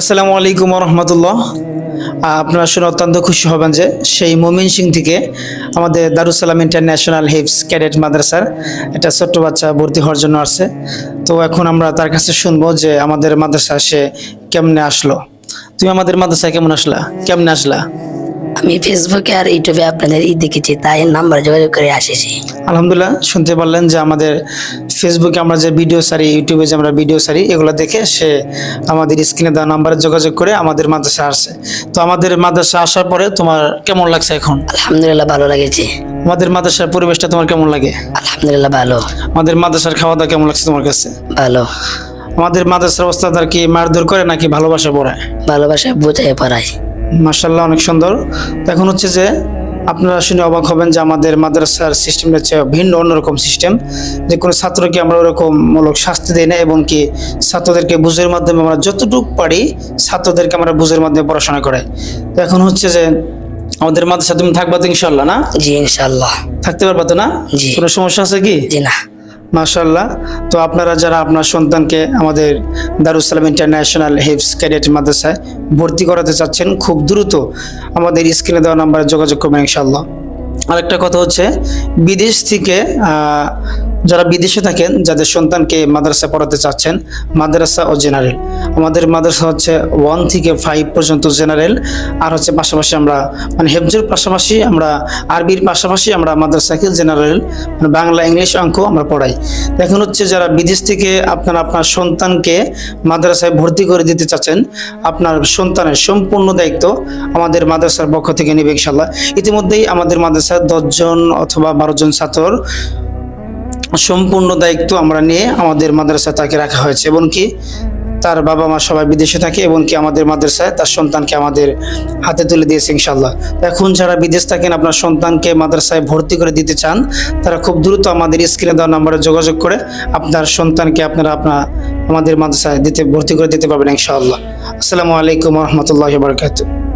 আসসালামু আলাইকুম রহমতুল্লাহ। আপনারা শুনে অত্যন্ত খুশি হবেন যে সেই ময়মনসিংহ থেকে আমাদের দারুস সালাম ইন্টারন্যাশনাল হিফজ ক্যাডেট মাদ্রাসার একটা ছোট্ট বাচ্চা ভর্তি হওয়ার জন্য আসছে। তো এখন আমরা তার কাছে শুনবো যে আমাদের মাদ্রাসা সে কেমনে আসলো। তুমি আমাদের মাদ্রাসায় কেমনে আসলা? আমি ফেসবুকে আর ইউটিউবে আপনাদের দেখেছি, তাই নাম্বার যোগাযোগ করে আসেছি। আলহামদুলিল্লাহ, শুনতে পারলেন যে আমাদের ফেসবুকে আমরা যে ভিডিও সারি, ইউটিউবে যে আমরা ভিডিও সারি, এগুলো দেখে সে আমাদের স্ক্রিনে দেওয়া নাম্বারে যোগাযোগ করে আমাদের মাদ্রাসা আসছে। তো আমাদের মাদ্রাসা আসার পরে তোমার কেমন লাগছে এখন? আলহামদুলিল্লাহ ভালো লাগেছে। আমাদের মাদ্রাসার পরিবেশটা তোমার কেমন লাগে? আলহামদুলিল্লাহ ভালো। আমাদের মাদ্রাসার খাওয়া দাওয়া কেমন লাগছে তোমার কাছে? ভালো। আমাদের মাদ্রাসার ওস্তাদ কি মারধর করে নাকি ভালোবাসা পড়ায়? ভালোবাসায় বোঝায় পড়ায়। মাশাআল্লাহ, অনেক সুন্দর। তো এখন হচ্ছে যে আপনারা শুনে অবাক হবেন যে আমাদের মাদ্রাসার সিস্টেমটা হচ্ছে ভিন্ন, অন্যরকম সিস্টেম। যে কোনো ছাত্রকে আমরা ওরকম মূলক শাস্তি দিই না, এবং কি ছাত্রদেরকে বুঝের মাধ্যমে আমরা যতটুকু পারি ছাত্রদেরকে আমরা বুঝের মাধ্যমে পড়াশোনা করাই। তো এখন হচ্ছে যে আমাদের মাদ্রাসা তুমি থাকবা তো ইনশাল্লাহ? না, জি ইনশাআল্লাহ। থাকতে পারবা তো? না, জি। কোনো সমস্যা আছে কি? জি না। মাশাআল্লাহ। তো আপনারা যারা আপনার সন্তানকে আমাদের দারুস সালাম ইন্টারন্যাশনাল হিফজ ক্যাডেট মাদ্রাসায় ভর্তি করাতে চাচ্ছেন, খুব দ্রুত আমাদের স্ক্রিনে দেওয়া নাম্বারে যোগাযোগ করবেন ইনশাআল্লাহ। আরেকটা কথা হচ্ছে, বিদেশ থেকে যারা বিদেশে থাকেন, যাদের সন্তানকে মাদ্রাসা পড়াতে চাচ্ছেন, মাদ্রাসা ও জেনারেল, আমাদের মাদ্রাসা হচ্ছে 1 থেকে 5 পর্যন্ত জেনারেল, আর হচ্ছে পাশাপাশি আমরা মানে হেফজের পাশাপাশি আমরা আরবির পাশাপাশি আমরা মাদ্রাসাকে জেনারেল মানে বাংলা, ইংলিশ, অঙ্ক আমরা পড়াই। এখন হচ্ছে যারা বিদেশ থেকে আপনার সন্তানকে মাদ্রাসায় ভর্তি করে দিতে চাচ্ছেন, আপনার সন্তানের সম্পূর্ণ দায়িত্ব আমাদের মাদ্রাসার পক্ষ থেকে নেবে ইনশাআল্লাহ। ইতিমধ্যেই আমাদের মাদ্রাসার 10 জন অথবা 12 জন ছাত্র সম্পূর্ণ দায়িত্ব আমরা নিয়ে আমাদের মাদ্রাসায় তাকে রাখা হয়েছে, এবং কি তার বাবা মা সবাই বিদেশে থাকে, এবং কি আমাদের মাদ্রাসায় তার সন্তানকে আমাদের হাতে তুলে দিয়েছে ইনশাআল্লাহ। এখন যারা বিদেশ থাকেন, আপনার সন্তানকে মাদ্রাসায় ভর্তি করে দিতে চান, তারা খুব দ্রুত আমাদের স্ক্রিনে দেওয়া নাম্বারে যোগাযোগ করে আপনার সন্তানকে আপনারা আমাদের মাদ্রাসায় ভর্তি করে দিতে পারবেন ইনশাআল্লাহ। আসসালামু আলাইকুম রহমতুল্লাহি ওয়া বারাকাতুহু।